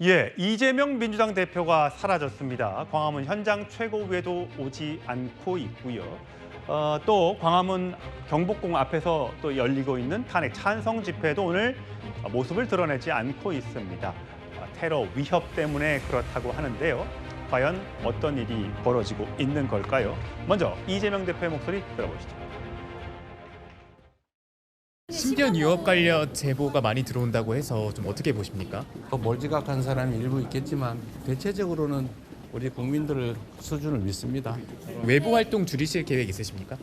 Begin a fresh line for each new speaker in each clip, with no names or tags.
예, 이재명 민주당 대표가 사라졌습니다. 광화문 현장 최고위에도 오지 않고 있고요. 또 광화문 경복궁 앞에서 또 열리고 있는 탄핵 찬성 집회도 오늘 모습을 드러내지 않고 있습니다. 테러 위협 때문에 그렇다고 하는데요. 과연 어떤 일이 벌어지고 있는 걸까요? 먼저 이재명 대표의 목소리 들어보시죠.
신변 위협 관련 제보가 많이 들어온다고 해서 좀 어떻게 보십니까?
멀지각한 사람이 일부 있겠지만 대체적으로는 우리 국민들 수준을 믿습니다.
외부 활동 줄이실 계획 있으십니까?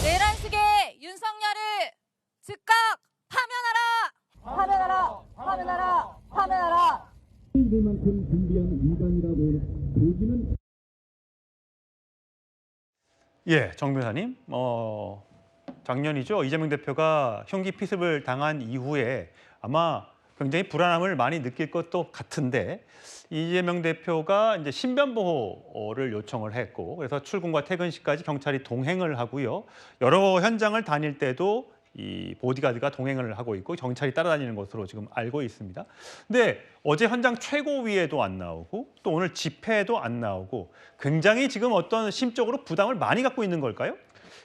내란식의 윤석열을 즉각 파면하라! 파면하라! 파면하라! 파면하라!
이만큼 준비한 인간이라고 보기는.
예, 정 변호사님. 작년이죠. 이재명 대표가 흉기 피습을 당한 이후에 아마 굉장히 불안함을 많이 느낄 것도 같은데 이재명 대표가 이제 신변 보호를 요청을 했고 그래서 출근과 퇴근 시까지 경찰이 동행을 하고요. 여러 현장을 다닐 때도 이 보디가드가 동행을 하고 있고 경찰이 따라다니는 것으로 지금 알고 있습니다. 근데 어제 현장 최고위에도 안 나오고 또 오늘 집회에도 안 나오고 굉장히 지금 어떤 심적으로 부담을 많이 갖고 있는 걸까요?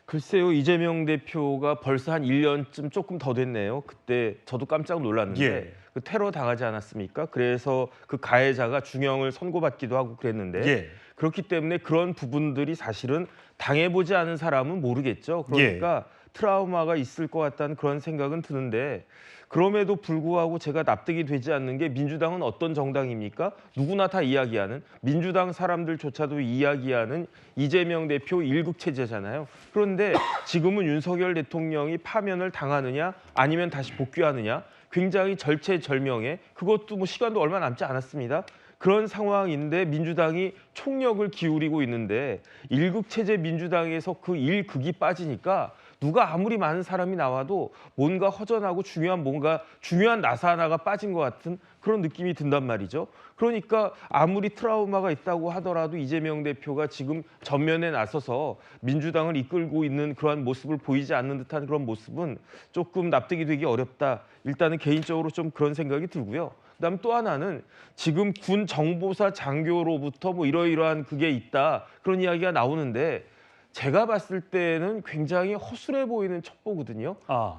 글쎄요, 이재명 대표가 벌써 한 1년쯤 조금 더 됐네요. 그때 저도 깜짝 놀랐는데
예.
그 테러 당하지 않았습니까? 그래서 그 가해자가 중형을 선고받기도 하고 그랬는데
예.
그렇기 때문에 그런 부분들이 사실은 당해보지 않은 사람은 모르겠죠. 그러니까 트라우마가 있을 것 같다는 그런 생각은 드는데 그럼에도 불구하고 제가 납득이 되지 않는 게 민주당은 어떤 정당입니까? 누구나 다 이야기하는 민주당 사람들조차도 이야기하는 이재명 대표 일극 체제잖아요. 그런데 지금은 윤석열 대통령이 파면을 당하느냐 아니면 다시 복귀하느냐 굉장히 절체절명해 그것도 뭐 시간도 얼마 남지 않았습니다. 그런 상황인데 민주당이 총력을 기울이고 있는데 일극 체제 민주당에서 그 일극이 빠지니까 누가 아무리 많은 사람이 나와도 뭔가 허전하고 중요한 나사 하나가 빠진 것 같은 그런 느낌이 든단 말이죠. 그러니까 아무리 트라우마가 있다고 하더라도 이재명 대표가 지금 전면에 나서서 민주당을 이끌고 있는 그러한 모습을 보이지 않는 듯한 그런 모습은 조금 납득이 되기 어렵다. 일단은 개인적으로 좀 그런 생각이 들고요. 그다음 또 하나는 지금 군 정보사 장교로부터 뭐 이러이러한 그게 있다. 그런 이야기가 나오는데 제가 봤을 때는 굉장히 허술해 보이는 첩보거든요.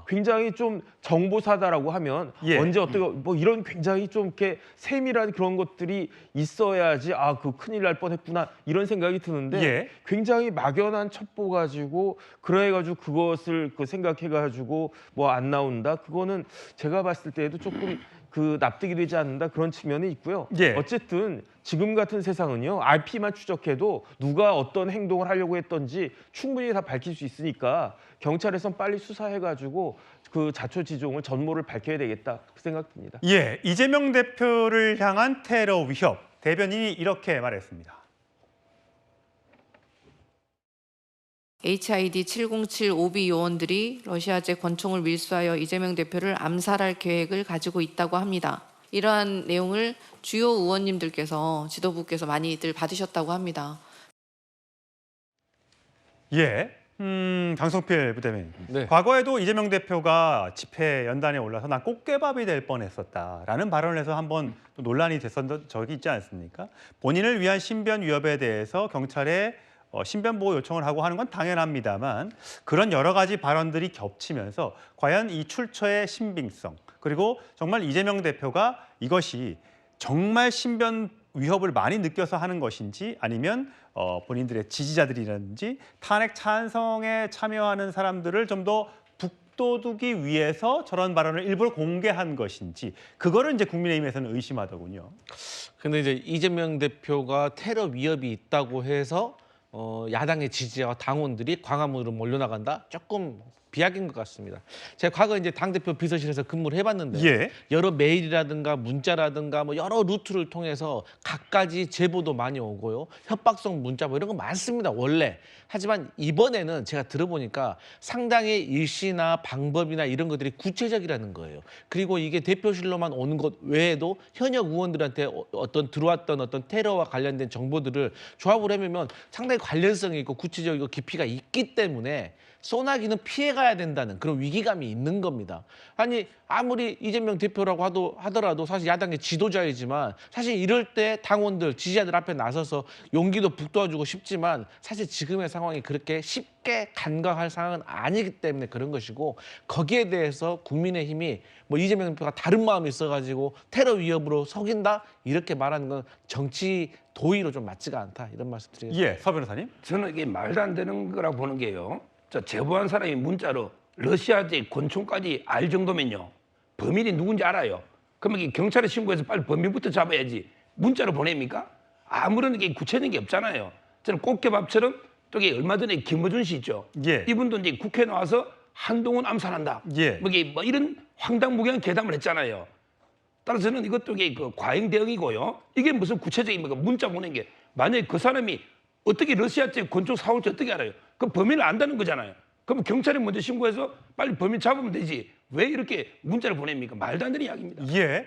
굉장히 좀 정보사다라고 하면 언제 어떻게 뭐 이런 굉장히 좀 이렇게 세밀한 그런 것들이 있어야지 그 큰일 날 뻔했구나 이런 생각이 드는데 굉장히 막연한 첩보 가지고 그래가지고 그것을 생각해가지고 뭐 안 나온다 그거는 제가 봤을 때에도 조금 그 납득이 되지 않는다 그런 측면이 있고요. 어쨌든 지금 같은 세상은요. RP만 추적해도 누가 어떤 행동을 하려고 했던지 충분히 다 밝힐 수 있으니까 경찰에선 빨리 수사해가지고 그 자초지종을 전모를 밝혀야 되겠다 그 생각됩니다.
예, 이재명 대표를 향한 테러 위협 대변인이 이렇게 말했습니다.
HID 707 오비 요원들이 러시아제 권총을 밀수하여 이재명 대표를 암살할 계획을 가지고 있다고 합니다. 이러한 내용을 주요 의원님들께서 지도부께서 많이들 받으셨다고 합니다.
예, 강성필 부대변인.
네.
과거에도 이재명 대표가 집회 연단에 올라서 난 꽃게밥이 될 뻔했었다라는 발언을 해서 한번 또 논란이 됐었던 적이 있지 않습니까? 본인을 위한 신변 위협에 대해서 경찰에 신변 보호 요청을 하고 하는 건 당연합니다만 그런 여러 가지 발언들이 겹치면서 과연 이 출처의 신빙성 그리고 정말 이재명 대표가 이것이 정말 신변 위협을 많이 느껴서 하는 것인지 아니면 본인들의 지지자들이라든지 탄핵 찬성에 참여하는 사람들을 좀 더 북돋우기 위해서 저런 발언을 일부러 공개한 것인지 그거를 이제 국민의힘에서는 의심하더군요.
근데 이제 이재명 대표가 테러 위협이 있다고 해서 야당의 지지자와 당원들이 광화문으로 몰려나간다? 조금 비약인 것 같습니다. 제가 과거 이제 당대표 비서실에서 근무를 해봤는데 여러 메일이라든가 문자라든가 뭐 여러 루트를 통해서 갖가지 제보도 많이 오고요. 협박성 문자 뭐 이런 거 많습니다. 원래. 하지만 이번에는 제가 들어보니까 상당히 일시나 방법이나 이런 것들이 구체적이라는 거예요. 그리고 이게 대표실로만 오는 것 외에도 현역 의원들한테 들어왔던 어떤 테러와 관련된 정보들을 조합을 해보면 상당히 관련성이 있고 구체적이고 깊이가 있기 때문에 소나기는 피해가야 된다는 그런 위기감이 있는 겁니다. 아니 아무리 이재명 대표라고 하더라도 사실 야당의 지도자이지만 사실 이럴 때 당원들, 지지자들 앞에 나서서 용기도 북돋아주고 싶지만 사실 지금의 상황이 그렇게 쉽게 간과할 상황은 아니기 때문에 그런 것이고 거기에 대해서 국민의힘이 뭐 이재명 대표가 다른 마음이 있어가지고 테러 위협으로 속인다 이렇게 말하는 건 정치 도의로 좀 맞지가 않다 이런 말씀드리겠습니다.
예, 서 변호사님.
저는 이게 말도 안 되는 거라고 보는 게요. 저 제보한 사람이 문자로 러시아제 권총까지 알 정도면요. 범인이 누군지 알아요. 그러면 이게 경찰에 신고해서 빨리 범인부터 잡아야지. 문자로 보냅니까? 아무런 게 구체적인 게 없잖아요. 저는 꽃게밥처럼 또 이게 얼마 전에 김어준 씨 있죠.
예.
이분도 이제 국회에 나와서 한동훈 암살한다.
예.
뭐 이게 뭐 이런 황당무계한 괴담을 했잖아요. 따라서 저는 이것도 이게 그 과잉 대응이고요. 이게 무슨 구체적인 문자 보낸 게 만약에 그 사람이 어떻게 러시아제 권총 사올지 어떻게 알아요? 그 범인을 안다는 거잖아요. 그럼 경찰에 먼저 신고해서 빨리 범인 잡으면 되지. 왜 이렇게 문자를 보냅니까? 말도 안 되는 이야기입니다.
예.